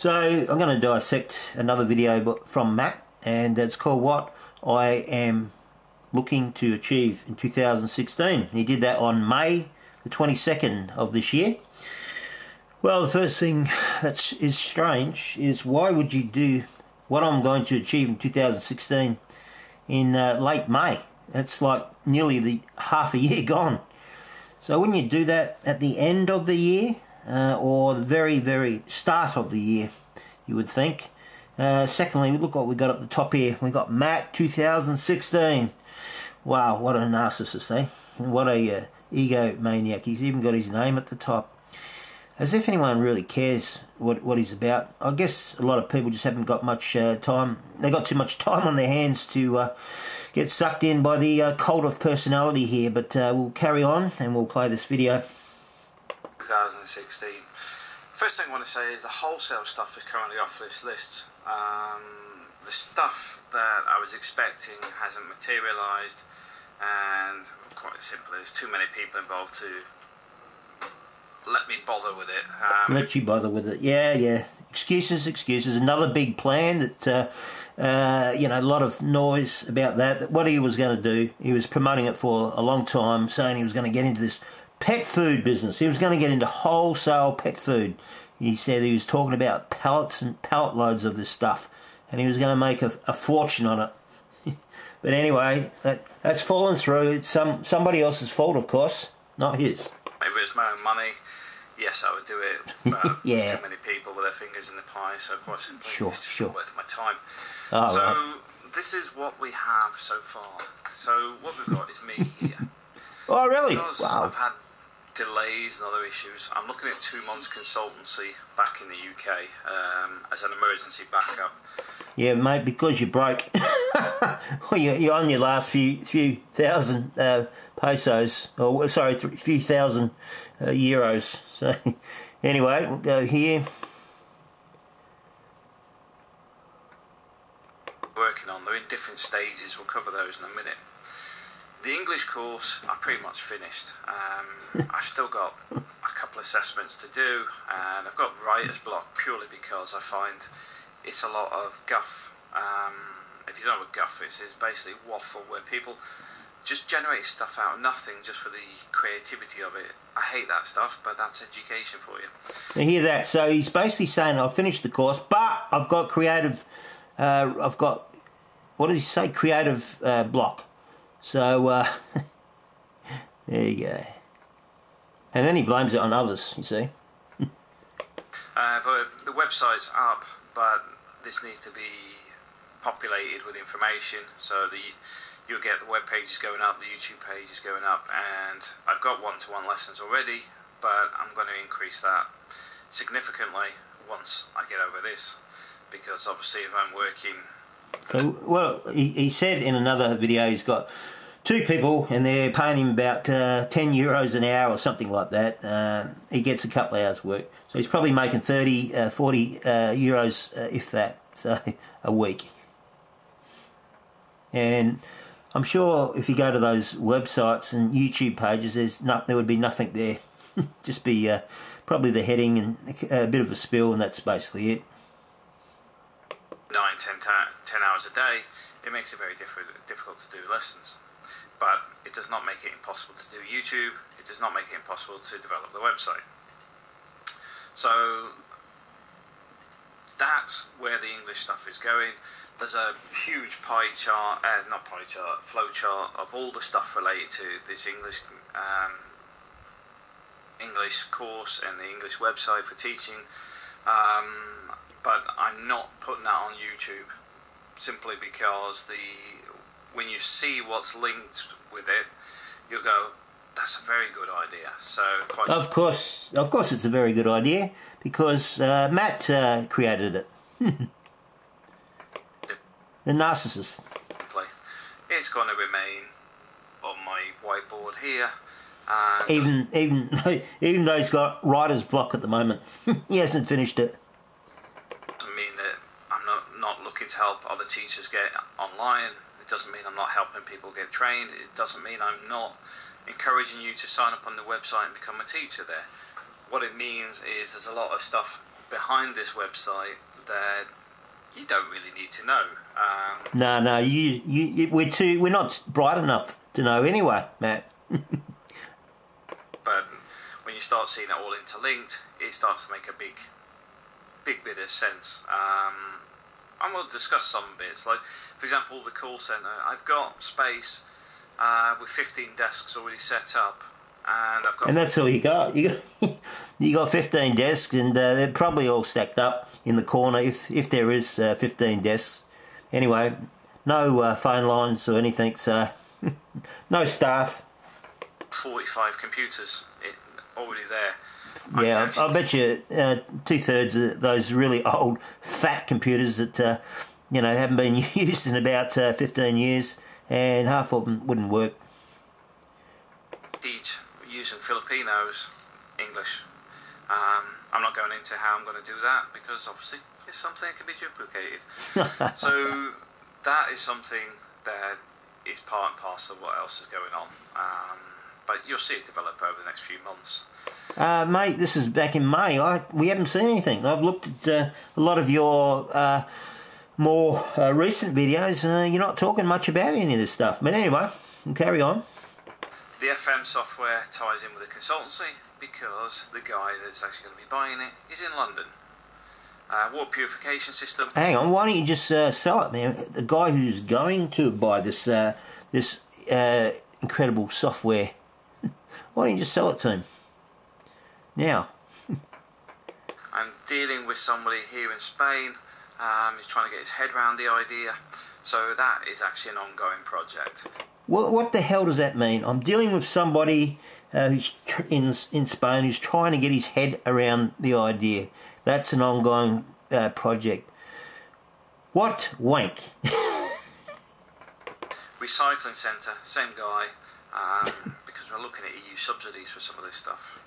So I'm going to dissect another video from Matt, and it's called What I Am Looking to Achieve in 2016. He did that on May the 22nd of this year. Well, the first thing that is strange is, why would you do what I'm going to achieve in 2016 in late May? That's like nearly the half a year gone. So wouldn't you do that at the end of the year or the very, very start of the year, you would think? Secondly, look what we got at the top here. We got Matt 2016. Wow, what a narcissist, eh? What a egomaniac. He's even got his name at the top. As if anyone really cares what he's about. I guess a lot of people just haven't got much time. They got too much time on their hands to get sucked in by the cult of personality here. But we'll carry on and we'll play this video. 2016. First thing I want to say is the wholesale stuff is currently off this list. The stuff that I was expecting hasn't materialised, and quite simply, there's too many people involved to let me bother with it. Let you bother with it. Yeah. Excuses. Another big plan that, a lot of noise about that. What he was going to do, he was promoting it for a long time, saying he was going to get into this pet food business. He was going to get into wholesale pet food. He said he was talking about pallets and pallet loads of this stuff, and he was going to make a fortune on it. But anyway, that's fallen through. It's somebody else's fault, of course, not his. If it was my own money, yes, I would do it. But yeah. Too many people with their fingers in the pie, so quite simply, it's just sure. not worth my time. Oh, so right. This is what we have so far. So what we've got is me here. Oh, really? Because wow. I've had delays and other issues, I'm looking at 2 months consultancy back in the UK as an emergency backup. Yeah, mate, because you're broke. Well, you're on your last few thousand pesos, or sorry, few thousand euros. So anyway, we'll go here. Working on, they're in different stages. We'll cover those in a minute. The English course, I pretty much finished. I've still got a couple of assessments to do, and I've got writer's block purely because I find it's a lot of guff. If you don't know what guff is, it's basically waffle where people just generate stuff out of nothing just for the creativity of it. I hate that stuff, but that's education for you. I hear that. So he's basically saying, I've finished the course, but I've got creative, what did he say? Creative block. So, there you go. And then he blames it on others, you see. But the website's up, but this needs to be populated with information, so you'll get the web pages going up, the YouTube page is going up, and I've got one-to-one lessons already, but I'm going to increase that significantly once I get over this, because obviously if I'm working... So, well, he said in another video he's got 2 people and they're paying him about 10 euros an hour or something like that. He gets a couple of hours work. So he's probably making 30, 40 euros, if that, so a week. And I'm sure if you go to those websites and YouTube pages, there would be nothing there. Just be probably the heading and a bit of a spill, and that's basically it. 10 hours a day, it makes it very difficult to do lessons. But it does not make it impossible to do YouTube, it does not make it impossible to develop the website. So that's where the English stuff is going. There's a huge flow chart of all the stuff related to this English course and the English website for teaching. But I'm not putting that on YouTube simply because when you see what's linked with it, you'll go, that's a very good idea. So of course it's a very good idea because Matt created it. The narcissist. It's going to remain on my whiteboard here. Even though he's got writer's block at the moment, he hasn't finished it. Doesn't mean that I'm not looking to help other teachers get online. It doesn't mean I'm not helping people get trained. It doesn't mean I'm not encouraging you to sign up on the website and become a teacher there. What it means is there's a lot of stuff behind this website that you don't really need to know. No, we're not bright enough to know anyway, Matt. But when you start seeing it all interlinked, it starts to make a big bit of sense. And we'll discuss some bits, like for example the call centre. I've got space with 15 desks already set up, and I've got. And that's all you got. You got 15 desks, and they're probably all stacked up in the corner if there is 15 desks. Anyway, no phone lines or anything, so no staff. 45 computers already there. Yeah, I bet you 2/3 of those really old, fat computers that haven't been used in about 15 years, and half of them wouldn't work. Indeed, using Filipinos, English. I'm not going into how I'm going to do that because obviously it's something that can be duplicated. So that is something that is part and parcel of what else is going on. But you'll see it develop over the next few months. Mate, this is back in May. We haven't seen anything. I've looked at a lot of your more recent videos. You're not talking much about any of this stuff. But anyway, carry on. The FM software ties in with the consultancy because the guy that's actually going to be buying it is in London. Water purification system. Hang on, why don't you just sell it, man? The guy who's going to buy this incredible software, why don't you just sell it to him? Now. I'm dealing with somebody here in Spain who's trying to get his head around the idea. So that is actually an ongoing project. What the hell does that mean? I'm dealing with somebody who's in Spain who's trying to get his head around the idea. That's an ongoing project. What wank? Recycling centre, same guy, because we're looking at EU subsidies for some of this stuff.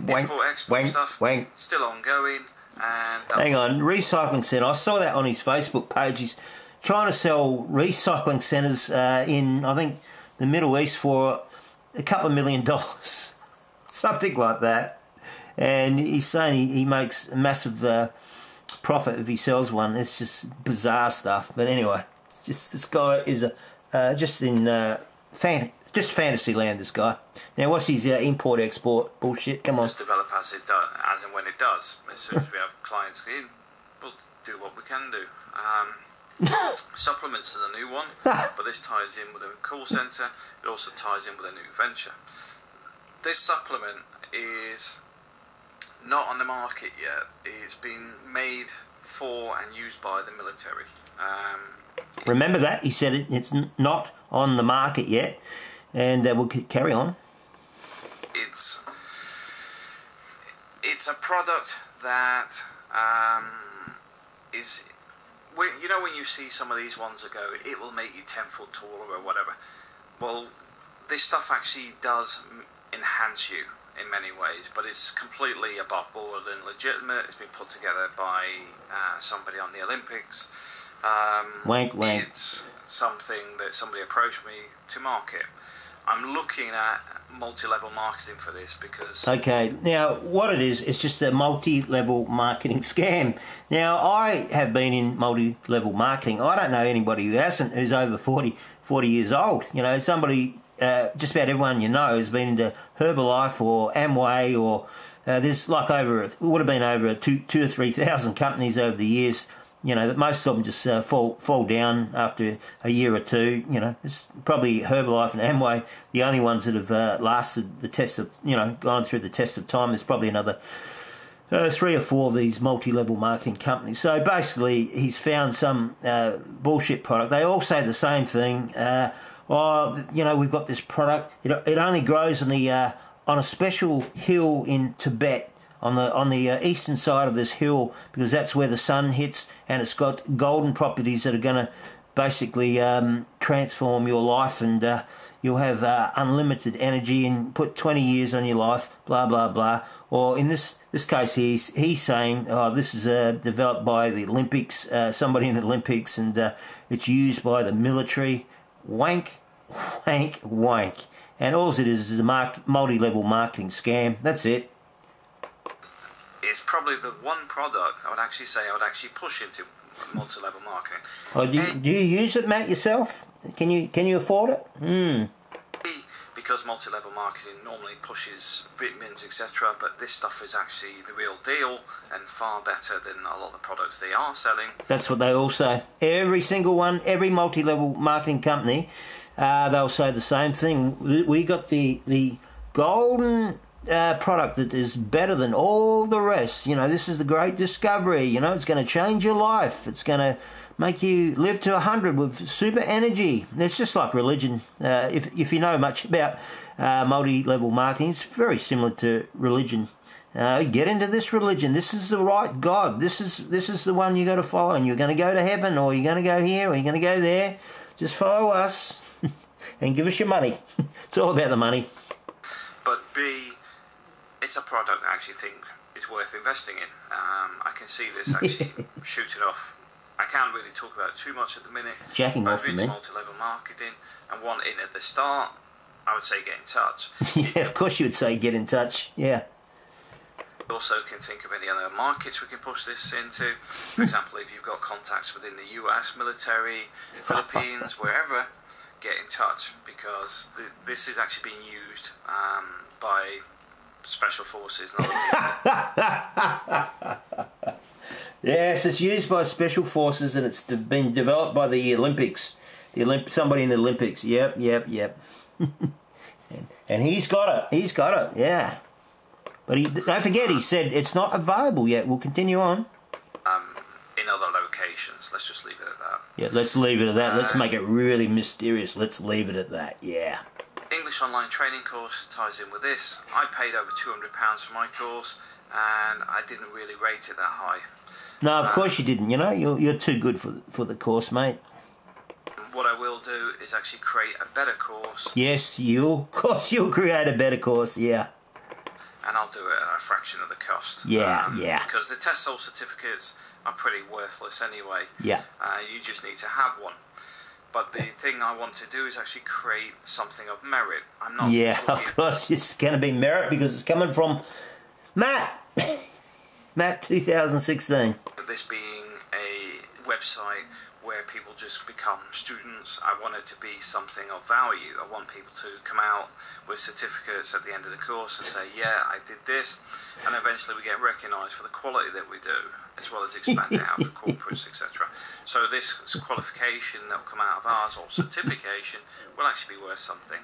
Wank, Import-export stuff, wank. Still ongoing. And hang on, recycling centre. I saw that on his Facebook page. He's trying to sell recycling centres in, I think, the Middle East for a couple of $1 million. Something like that. And he's saying he makes a massive profit if he sells one. It's just bizarre stuff. But anyway, just this guy is just in fantasy land, this guy. Now, what's his import-export bullshit? Come on. Just develop as it does, as and when it does. As soon as we have clients in, we'll do what we can do. Supplements is a new one, but this ties in with a call centre. It also ties in with a new venture. This supplement is not on the market yet. It's been made for and used by the military. Remember that? He said it's not on the market yet, and we'll carry on. It's a product that is... You know when you see some of these ones that go, it will make you 10 foot taller or whatever. Well, this stuff actually does enhance you in many ways, but it's completely above board and legitimate. It's been put together by somebody on the Olympics. Wank. It's something that somebody approached me to market. I'm looking at multi-level marketing for this because... Okay, now what it is, it's just a multi-level marketing scam. Now, I have been in multi-level marketing. I don't know anybody who hasn't, who's over 40 years old. You know, somebody, just about everyone you know has been into Herbalife or Amway or... there's like would have been over 2,000 or 3,000 companies over the years. You know, that most of them just fall down after a year or two. You know, it's probably Herbalife and Amway, the only ones that have lasted the test of, gone through the test of time. There's probably another 3 or 4 of these multi-level marketing companies. So basically, he's found some bullshit product. They all say the same thing. We've got this product. It only grows on a special hill in Tibet. On the eastern side of this hill, because that's where the sun hits, and it's got golden properties that are going to basically transform your life, and you'll have unlimited energy and put 20 years on your life, blah blah blah. Or in this case, he's saying, this is developed by the Olympics, somebody in the Olympics, and it's used by the military. Wank, wank, wank. And all it is a multi-level marketing scam. That's it. is probably the one product I would actually say I would actually push into multi-level marketing. Oh, do you use it, Matt, yourself? Can you afford it? Because multi-level marketing normally pushes vitamins, etc., but this stuff is actually the real deal and far better than a lot of the products they are selling. That's what they all say. Every single one, every multi-level marketing company, they'll say the same thing. We got the golden product that is better than all the rest. You know, this is the great discovery. You know, it's going to change your life. It's going to make you live to 100 with super energy. It's just like religion. If you know much about multi-level marketing, it's very similar to religion. Get into this religion. This is the right God. This is the one you got to follow, and you're going to go to heaven, or you're going to go here, or you're going to go there. Just follow us and give us your money. It's all about the money. But B, it's a product I actually think is worth investing in. I can see this actually shooting off. I can't really talk about it too much at the minute. Jacking off for me. Multi-level marketing and want in at the start, I would say get in touch. Yeah, of course you would say get in touch. Yeah. Also can think of any other markets we can push this into. For example, if you've got contacts within the US military, Philippines, wherever, get in touch, because this is actually being used by special forces. Yes, it's used by special forces, and it's been developed by the Olympics. Somebody in the Olympics. Yep. and he's got it. Yeah. But don't forget, he said it's not available yet. We'll continue on. In other locations. Let's just leave it at that. Yeah, let's leave it at that. Let's make it really mysterious. Let's leave it at that. Yeah. English online training course ties in with this. I paid over £200 for my course, and I didn't really rate it that high. No, of course you didn't. You know, you're too good for the course, mate. What I will do is actually create a better course. Yes, you'll create a better course. Yeah. And I'll do it at a fraction of the cost. Yeah. Because the test sole certificates are pretty worthless anyway. Yeah. You just need to have one. But the thing I want to do is actually create something of merit. I'm not. Yeah, of course it's going to be merit because it's coming from Matt. Matt 2016. This being a website where people just become students, I want it to be something of value. I want people to come out with certificates at the end of the course and say, yeah, I did this, and eventually we get recognised for the quality that we do, as well as expand it out to corporates, etc. So this qualification that will come out of ours, or certification, will actually be worth something.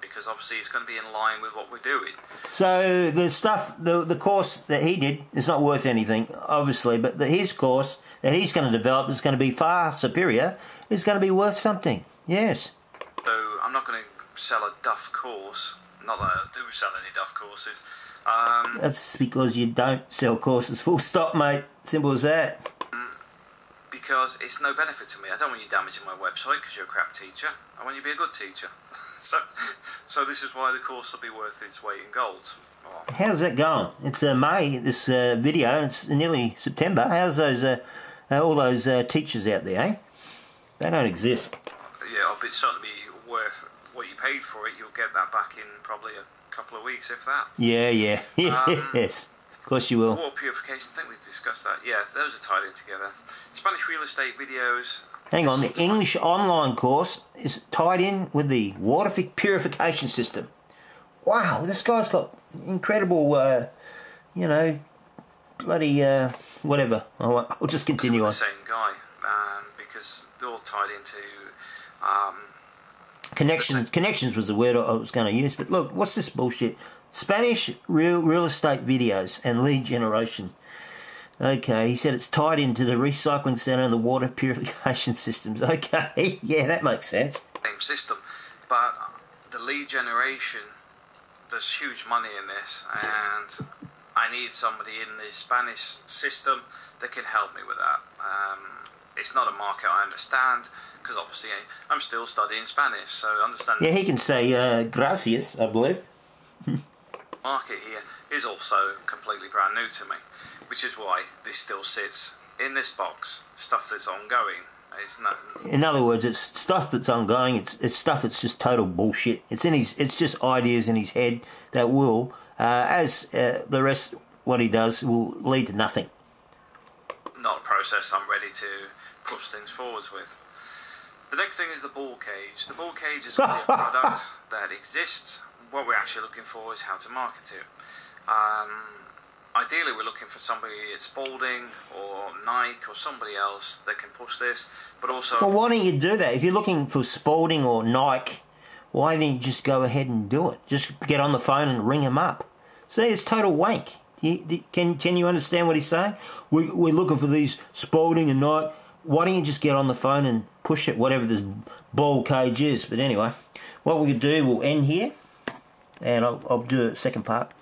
Because obviously it's going to be in line with what we're doing. So the stuff, the course that he did is not worth anything, obviously, but his course that he's going to develop is going to be far superior. It's going to be worth something. Yes. So I'm not going to sell a duff course. Not that I do sell any duff courses. That's because you don't sell courses. Full stop, mate. Simple as that. Because it's no benefit to me. I don't want you damaging my website because you're a crap teacher. I want you to be a good teacher. So this is why the course will be worth its weight in gold. Oh. How's that going? It's May, this video, and it's nearly September. How's those all those teachers out there, eh? They don't exist. Yeah, it'll certainly be worth what you paid for it. You'll get that back in probably a couple of weeks, if that. Yeah. Yes. Of course you will. Water purification, I think we discussed that. Yeah, those are tied in together. Spanish real estate videos. Hang on, the English online course is tied in with the water purification system. Wow, this guy's got incredible, bloody, whatever. I'll just continue on. The same guy, because they're all tied into... Connections was the word I was going to use, but look, what's this bullshit? Spanish real estate videos and lead generation. Okay, he said it's tied into the recycling centre and the water purification systems. Okay, yeah, that makes sense. Same system, but the lead generation, there's huge money in this, and I need somebody in the Spanish system that can help me with that. It's not a market I understand, because obviously I'm still studying Spanish, so understanding... Yeah, he can say gracias, I believe. Market here is also completely brand new to me, which is why this still sits in this box. Stuff that's ongoing. In other words, it's stuff that's ongoing. It's stuff that's just total bullshit. It's just ideas in his head that will, as the rest what he does will lead to nothing. Not a process I'm ready to push things forwards with. The next thing is the ball cage. The ball cage is really a product that exists. What we're actually looking for is how to market it. Ideally, we're looking for somebody at Spalding or Nike or somebody else that can push this, but also... Well, why don't you do that? If you're looking for Spalding or Nike, why don't you just go ahead and do it? Just get on the phone and ring them up. See, it's total wank. Can you understand what he's saying? We're looking for these Spalding and Nike. Why don't you just get on the phone and push it, whatever this ball cage is? But anyway, what we could do, we'll end here, and I'll do a second part.